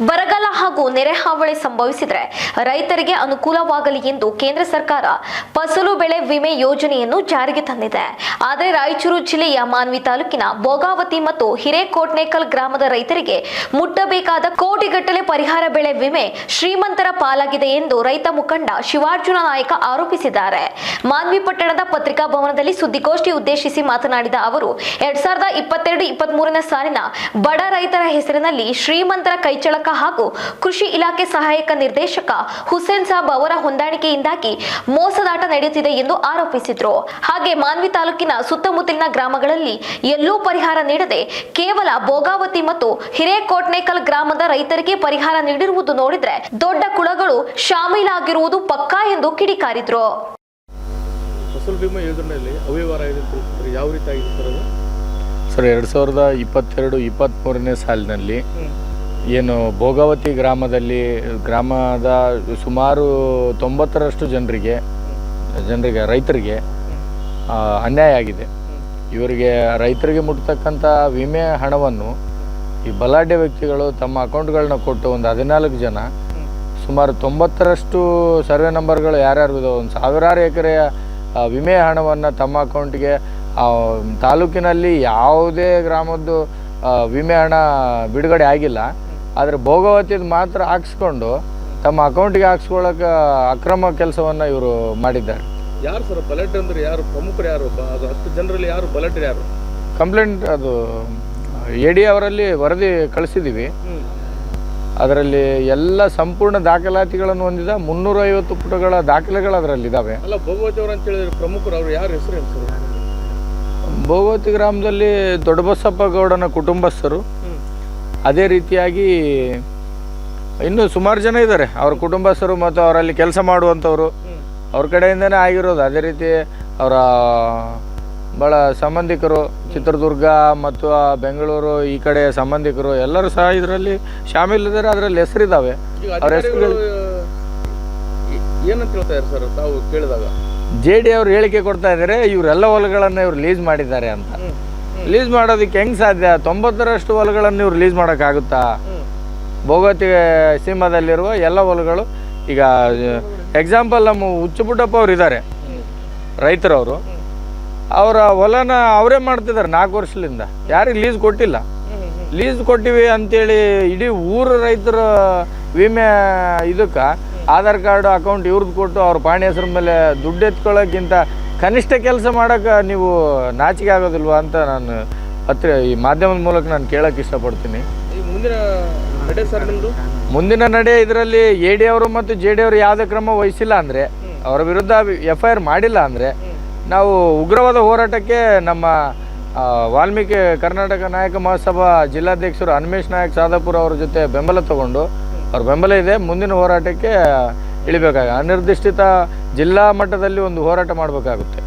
ಬರಗಾಲ ಹಾಗೂ ನೆರೆ ಹಾವಳಿ ಸಂಭವಿಸಿದರೆ ರೈತರಿಗೆ ಅನುಕೂಲವಾಗಲಿ ಎಂದು ಕೇಂದ್ರ ಸರ್ಕಾರ ಫಸಲು ಬೆಳೆ ವಿಮೆ ಯೋಜನೆಯನ್ನು ಜಾರಿಗೆ ತಂದಿದೆ. ಆದರೆ ರಾಯಚೂರು ಜಿಲ್ಲೆಯ ಮಾನ್ವಿ ತಾಲೂಕಿನ ಭೋಗಾವತಿ ಮತ್ತು ಹಿರೇಕೋಟ್ನೇಕಲ್ ಗ್ರಾಮದ ರೈತರಿಗೆ ಮುಟ್ಟಬೇಕಾದ ಕೋಟಿಗಟ್ಟಲೆ ಪರಿಹಾರ ಬೆಳೆ ವಿಮೆ ಶ್ರೀಮಂತರ ಪಾಲಾಗಿದೆ ಎಂದು ರೈತ ಮುಖಂಡ ಶಿವಾರ್ಜುನ ನಾಯಕ ಆರೋಪಿಸಿದ್ದಾರೆ. ಮಾನ್ವಿ ಪಟ್ಟಣದ ಪತ್ರಿಕಾ ಭವನದಲ್ಲಿ ಸುದ್ದಿಗೋಷ್ಠಿ ಉದ್ದೇಶಿಸಿ ಮಾತನಾಡಿದ ಅವರು 2022-23 ಸಾಲಿನ ಬಡ ರೈತರ ಹೆಸರಿನಲ್ಲಿ ಶ್ರೀಮಂತರ ಕೈಚಳಕ ಹಾಗೂ ಕೃಷಿ ಇಲಾಖೆ ಸಹಾಯಕ ನಿರ್ದೇಶಕ ಹುಸೇನ್ ಸಾಬ್ ಅವರ ಹೊಂದಾಣಿಕೆಯಿಂದಾಗಿ ಮೋಸದಾಟ ನಡೆಯುತ್ತಿದೆ ಎಂದು ಆರೋಪಿಸಿದರು. ಹಾಗೆ ಮಾನ್ವಿ ತಾಲೂಕಿನ ಸುತ್ತಮುತ್ತಲಿನ ಗ್ರಾಮಗಳಲ್ಲಿ ಎಲ್ಲೂ ಪರಿಹಾರ ನೀಡದೆ ಕೇವಲ ಭೋಗಾವತಿ ಮತ್ತು ಹಿರೇಕೋಟ್ನೇಕಲ್ ಗ್ರಾಮದ ರೈತರಿಗೆ ಪರಿಹಾರ ನೀಡಿರುವುದು ನೋಡಿದ್ರೆ ದೊಡ್ಡ ಕುಳಗಳು ಶಾಮೀಲಾಗಿರುವುದು ಪಕ್ಕಾ ಎಂದು ಕಿಡಿಕಾರಿದ್ರು. ಫಸಲ್ ಬಿಮಾ ಯೋಜನೆಯಲ್ಲಿ ಅವ್ಯವಹಾರ ಇದೆ ಯಾವ ರೀತಿ ಆಗಿದೆ ಸರ್? 2022-23 ಸಾಲಿನಲ್ಲಿ ಏನು ಭೋಗಾವತಿ ಗ್ರಾಮದ ಸುಮಾರು 90ರಷ್ಟು ಜನರಿಗೆ ರೈತರಿಗೆ ಅನ್ಯಾಯ ಆಗಿದೆ. ಇವರಿಗೆ ರೈತರಿಗೆ ಮುಟ್ತಕ್ಕಂಥ ವಿಮೆ ಹಣವನ್ನು ಈ ಬಲಾಢ್ಯ ವ್ಯಕ್ತಿಗಳು ತಮ್ಮ ಅಕೌಂಟ್ಗಳನ್ನ ಕೊಟ್ಟು ಒಂದು 14 ಜನ ಸುಮಾರು 90ರಷ್ಟು ಸರ್ವೆ ನಂಬರ್ಗಳು ಯಾರ್ಯಾರು ಇದಾವೆ, ಒಂದು ಸಾವಿರಾರು ಎಕರೆಯ ವಿಮೆ ಹಣವನ್ನು ತಮ್ಮ ಅಕೌಂಟ್ಗೆ ತಾಲೂಕಿನಲ್ಲಿ ಯಾವುದೇ ಗ್ರಾಮದ್ದು ವಿಮೆ ಹಣ ಬಿಡುಗಡೆ ಆಗಿಲ್ಲ. ಆದರೆ ಭೋಗಾವತಿದು ಮಾತ್ರ ಹಾಕ್ಸ್ಕೊಂಡು ತಮ್ಮ ಅಕೌಂಟಿಗೆ ಹಾಕ್ಸ್ಕೊಳ್ಳೋಕೆ ಅಕ್ರಮ ಕೆಲಸವನ್ನು ಇವರು ಮಾಡಿದ್ದಾರೆ. ಯಾರು ಸರ್ ಬಲಾಢ್ಯ ಅಂದರೆ ಯಾರು? ಪ್ರಮುಖರು ಯಾರು? ಅದು 10 ಜನರಲ್ಲಿ ಯಾರು ಬಲಾಢ್ಯ ಯಾರು? ಕಂಪ್ಲೇಂಟ್ ಅದು AD ಅವರಲ್ಲಿ ವರದಿ ಕಳಿಸಿದ್ದೀವಿ. ಅದರಲ್ಲಿ ಎಲ್ಲ ಸಂಪೂರ್ಣ ದಾಖಲಾತಿಗಳನ್ನು ಹೊಂದಿದ 350 ಪುಟಗಳ ದಾಖಲೆಗಳು ಅದರಲ್ಲಿದ್ದಾವೆ. ಅಲ್ಲ, ಭೋಗಾವತಿ ಅವರು ಅಂತ ಹೇಳಿದ್ರೆ ಪ್ರಮುಖರು ಅವರು ಯಾರು? ಹೆಸರು ಏನು ಸರ್? ಭೋಗಾವತಿ ಗ್ರಾಮದಲ್ಲಿ ದೊಡ್ಡಬಸಪ್ಪ ಗೌಡನ ಕುಟುಂಬಸ್ಥರು, ಅದೇ ರೀತಿಯಾಗಿ ಇನ್ನೂ ಸುಮಾರು ಜನ ಇದ್ದಾರೆ ಅವರ ಕುಟುಂಬಸ್ಥರು ಮತ್ತು ಅವರಲ್ಲಿ ಕೆಲಸ ಮಾಡುವಂಥವರು, ಅವ್ರ ಕಡೆಯಿಂದನೇ ಆಗಿರೋದು. ಅದೇ ರೀತಿ ಅವರ ಭಾಳ ಸಂಬಂಧಿಕರು ಚಿತ್ರದುರ್ಗ ಮತ್ತು ಬೆಂಗಳೂರು ಈ ಕಡೆ ಸಂಬಂಧಿಕರು ಎಲ್ಲರೂ ಸಹ ಇದರಲ್ಲಿ ಶಾಮೀಲಿದ್ದಾರೆ. ಅದರಲ್ಲಿ ಹೆಸರಿದ್ದಾವೆ. ಅವ್ರ ಹೆಸರುಗಳು ಏನಂತ ಹೇಳ್ತಾ ಇದ್ದಾರೆ ಸರ್ ತಾವು ಕೇಳಿದಾಗ? JD ಅವರು ಹೇಳಿಕೆ ಕೊಡ್ತಾ ಇದ್ದಾರೆ, ಇವರೆಲ್ಲ ಹೊಲಗಳನ್ನು ಇವ್ರು ಲೀಸ್ ಮಾಡಿದ್ದಾರೆ ಅಂತ. ಲೀಸ್ ಮಾಡೋದಕ್ಕೆ ಹೆಂಗೆ ಸಾಧ್ಯ? 90ರಷ್ಟು ಹೊಲಗಳನ್ನು ಇವ್ರು ಲೀಸ್ ಮಾಡೋಕ್ಕಾಗುತ್ತಾ? ಭೋಗಾವತಿ ಸೀಮಾದಲ್ಲಿರುವ ಎಲ್ಲ ಹೊಲಗಳು, ಈಗ ಎಕ್ಸಾಂಪಲ್ ನಮ್ಮ ಹುಚ್ಚುಪುಟ್ಟಪ್ಪ ಅವ್ರು ಇದ್ದಾರೆ ರೈತರವರು, ಅವರ ಹೊಲನ ಅವರೇ ಮಾಡ್ತಿದ್ದಾರೆ 4 ವರ್ಷದಿಂದ, ಯಾರಿಗೆ ಲೀಸ್ ಕೊಟ್ಟಿಲ್ಲ. ಲೀಸ್ ಕೊಟ್ಟಿವಿ ಅಂತೇಳಿ ಇಡೀ ಊರು ರೈತರ ವಿಮೆ ಇದಕ್ಕೆ ಆಧಾರ್ ಕಾರ್ಡು ಅಕೌಂಟ್ ಇವ್ರದ್ದು ಕೊಟ್ಟು ಅವ್ರ ಪಾಣಿ ಹೆಸರ ಮೇಲೆ ದುಡ್ಡು ಎತ್ಕೊಳ್ಳೋಕ್ಕಿಂತ ಕನಿಷ್ಠ ಕೆಲಸ ಮಾಡೋಕ್ಕೆ ನೀವು ನಾಚಿಕೆ ಆಗೋದಿಲ್ವಾ ಅಂತ ನಾನು ಈ ಮಾಧ್ಯಮದ ಮೂಲಕ ನಾನು ಕೇಳೋಕ್ಕೆ ಇಷ್ಟಪಡ್ತೀನಿ. ಮುಂದಿನ ನಡೆ ಇದರಲ್ಲಿ AD ಅವರು ಮತ್ತು JD ಅವರು ಯಾವುದೇ ಕ್ರಮ ವಹಿಸಿಲ್ಲ ಅಂದರೆ, ಅವರ ವಿರುದ್ಧ FIR ಮಾಡಿಲ್ಲ ಅಂದರೆ, ನಾವು ಉಗ್ರವಾದ ಹೋರಾಟಕ್ಕೆ ನಮ್ಮ ವಾಲ್ಮೀಕಿ ಕರ್ನಾಟಕ ನಾಯಕ ಮಹಾಸಭಾ ಜಿಲ್ಲಾಧ್ಯಕ್ಷರು ಹನುಮೇಶ್ ನಾಯಕ್ ಸಾದಾಪುರ ಅವರ ಜೊತೆ ಬೆಂಬಲ ತಗೊಂಡು, ಅವ್ರ ಬೆಂಬಲ ಇದೆ, ಮುಂದಿನ ಹೋರಾಟಕ್ಕೆ ಇಳಿಬೇಕಾಗ ಅನಿರ್ದಿಷ್ಟ ಜಿಲ್ಲಾ ಮಟ್ಟದಲ್ಲಿ ಒಂದು ಹೋರಾಟ ಮಾಡಬೇಕಾಗುತ್ತೆ.